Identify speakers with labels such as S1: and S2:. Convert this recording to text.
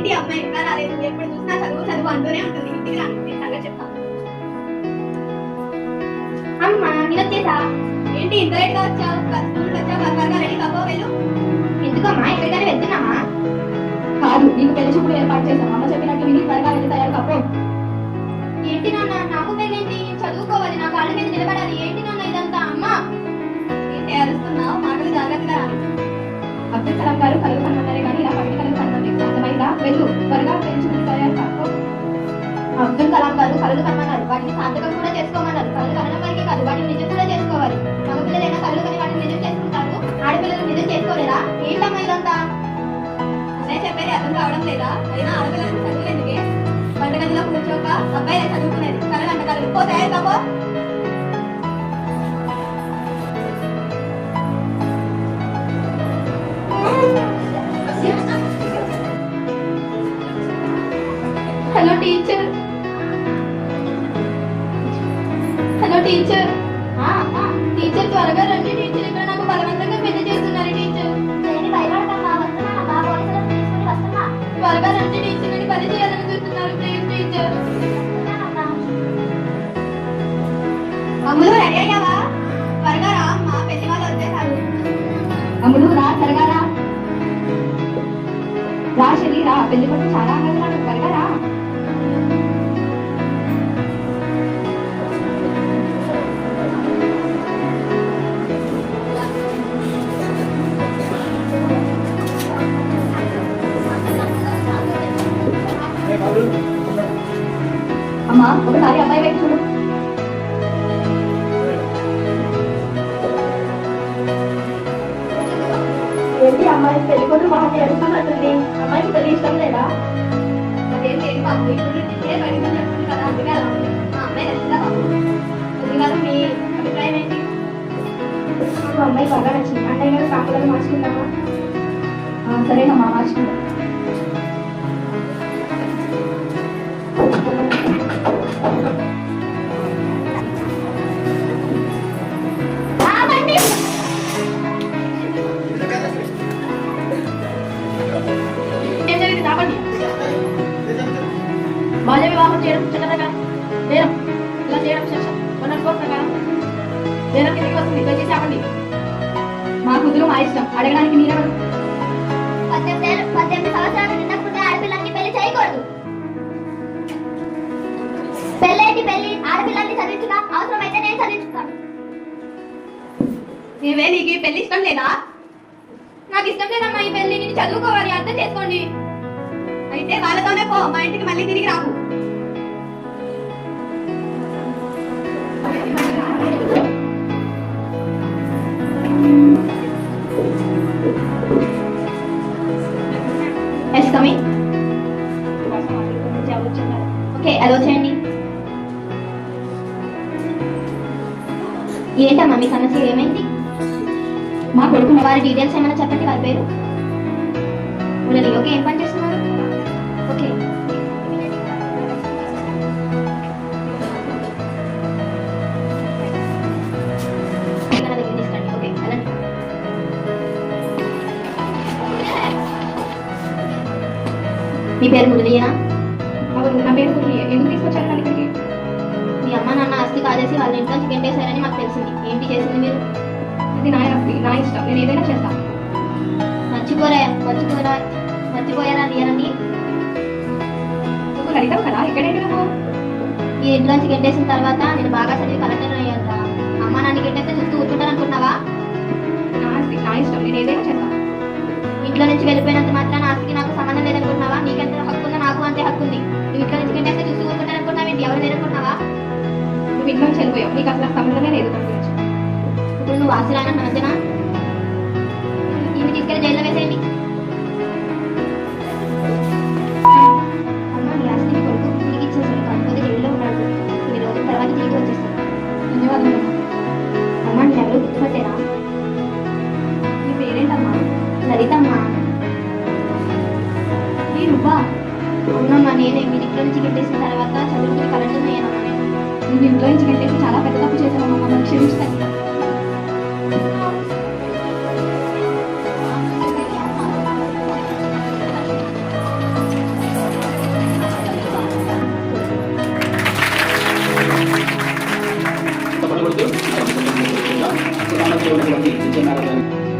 S1: ఏంటి అమ్మాయి ఇంకా రాలేదు, ఎప్పుడు చూసినా చదువు చదువు అంటూనే ఉంటుంది. ఇంటికి రాను సంగతి చెప్తాను. అమ్మ నేను వచ్చేసా. ఏంటి ఇంత లేట్ గా వచ్చావు? స్కూల్ వచ్చావు, త్వరగా రెడీ కాపో వెళ్ళు. ఎందుకమ్మా ఎక్కడికైనా వెళ్తున్నామా? కాదు, నీకు పెళ్లి చూపులు ఏర్పాటు చేశాను. అమ్మ చెప్పినట్టు విని త్వరగా వెళ్ళి తయారు కాపో. ఏంటి నాన్న, నాకు పెళ్ళేంటి? చదువుకోవాలి, నా కాళ్ళ మీద నిలబడాలి. ఏంటి నాన్న ఇదంతా? అమ్మా ఏంటి అరుస్తున్నావు? మాటలు జాగ్రత్తగా రాను. అబ్దుల్ కలాం గారు కలుగు కనుమన్నారే కానీ ఇలా పట్టి కలుగు కనుమంది అర్థమైందా? వెళ్ళు, త్వరగా పెళ్లి చూపులు తయారు కాపో. అబ్దుల్ కలాం గారు కళ్ళు కనమన్నారు, వాటిని సార్థకం కూడా చేసుకోమన్నారు. కళ్ళు కనడం వరకే కాదు, వాటిని నిజం కూడా చేసుకోవాలి. మగపిల్లలైనా కళ్ళు కని వాటిని నిజం చేసుకుంటారు, ఆడపిల్లలు నిజం చేసుకోలేరా? ఏంటమ్మా ఇదంతా? అన్నయ్య చెప్పేది అర్థం కావడం లేదా? అయినా ఆడపిల్లలకు చదువులేందుకే? వంటగదిలో కూర్చోక అబ్బాయి చదువుకునేది. కళ్ళు అంట కళ్ళు పో, తయారు కాపో. Hello teacher. Hello teacher. Teacher త్వరగా రండి టీచర్, ఇక్కడ నాకు బలవంతంగా పెళ్లి చేస్తున్నారు టీచర్. త్వరగా రండి టీచర్, నేను పని చేయాలని చూస్తున్నారు ప్లీజ్ టీచర్. అమ్ములు రెడీ అయ్యావా? త్వరగా రా అమ్మా, పెళ్లి వాళ్ళు వచ్చేసారు. అమ్ములు రా, త్వరగా రా. రా శని రా, పెళ్లి కొట్టు చాలా అందంగా ఉన్నాడు, త్వరగా రా. అమ్మా ఒకసారి అబ్బాయి వైపు చూడు. ఏంటి అమ్మాయి పెళ్లి కొట్టు బాగా చేస్తున్నట్టుంది? అమ్మాయికి పెళ్లి ఇష్టం లేదా? అదేం లేదు బాబు, ఇప్పుడు చెప్తుంది కదా, అందుకే అలా ఉంది. మా అమ్మాయి నచ్చిందా బాబు? కాదు, మీ అభిప్రాయం ఏంటి? నాకు అమ్మాయి బాగా నచ్చింది. అంటే కదా కాకులను మార్చుకుందామా? సరేనమ్మా, మార్చుకుందాం. బాల్య వివాహం చేయడం చట్టంగా నేరం. ఇలా చేయడం శిక్ష 104 ప్రకారం నేరం కిందకి వస్తుంది. దయచేసి ఆపండి. మా కూతురు మా ఇష్టం, అడగడానికి మీరెవరు? 18 సంవత్సరాలు నిండకుండా ఆడపిల్లల్ని పెళ్లి చేయకూడదు. పెళ్ళేంటి పెళ్లి? ఆడపిల్లల్ని చదివించుగా, అవసరమైతే నేను చదివించుతాను. నీవే నీకు పెళ్లి ఇష్టం లేదా? నాకు ఇష్టం లేదమ్మా ఈ పెళ్లి, నేను చదువుకోవాలి, అర్థం చేసుకోండి. అయితే వాళ్ళతోనే పో, మా ఇంటికి మళ్ళీ తిరిగి రాకు. ఓకే, అలో చేయండి. ఏంటమ్మా మీ సమస్య, ఏమైంది? మా కొడుకున్న వారి డీటెయిల్స్ ఏమైనా చెప్పండి, వారి పేరు. ఓకే, ఏం పని చేస్తున్నారు? ఓకే, మీ పేరు మురళియేనా? అవును, నా పేరు మురళి. ఎందుకు తీసుకొచ్చారు నన్ను ఇక్కడికి? మీ అమ్మ నాన్న ఆస్తి కాజేసి వాళ్ళ ఇంట్లో చికెన్ వేసారని మాకు తెలిసింది. ఏంటి చేసింది మీరు? ఇది నా ఆస్తి, నా ఇష్టం, నేను ఏదైనా చేస్తాను. మర్చిపోయారా నీరని? నువ్వు లలితం కదా, ఇక్కడేంటి నువ్వు? ఈ ఇంట్లో చికెన్ వేసిన తర్వాత నేను బాగా చదివి కలెక్టర్ అయ్యాను. అమ్మ నాన్న గిట్టేస్తే చూస్తూ కూర్చుంటాను అనుకున్నావా? నా ఆస్తి, నా ఇష్టం, నేను ఏదైనా చేస్తాను. ఇంట్లో నుంచి వెళ్ళిపోయినంత మాత్రం ఆస్తికి నాకు సంబంధం లేదనుకుంటున్నావా? నీకెంత హక్కు ఉందో నాకు అంతే హక్కు ఉంది. నువ్వు ఇంట్లో నుంచి కంటే చూస్తూ కూర్చుంటాననుకున్నావేంటి? ఎవరు లేదనుకుంటున్నావా? నువ్వు ఇంట్లో నుంచి వెళ్ళిపోయావు, నీకు అసలు సంబంధమే లేదు. ఇప్పుడు నువ్వు ఆస్తి రానన్న మధ్యన ఇవి తీసుకెళ్ళి జైల్లో వేసేయండి. అమ్మ నీ ఆస్తిని కొడుకు తిరిగి ఇచ్చేసాను, కాకపోతే జైల్లో ఉన్నాడు. 2 రోజుల తర్వాత తిరిగి వచ్చేస్తాను. ధన్యవాదాలు. అమ్మ నేను ఎవరు గుర్తుపట్టేనా? నీ పేరేంటమ్మా? లలితమ్మా. నీ నువ్వా? అవునమ్మా నేనే. మీరు ఇంట్లో నుంచి గిట్టేసిన తర్వాత చదువుకుని కలెక్టర్ అయ్యానమ్మా. నేను ఇంట్లో నుంచి గిట్టేసి చాలా పెద్ద తప్పు చేశానమ్మా, నన్ను క్షమిస్తాను.
S2: ఉన్నటువంటి విజయనగరం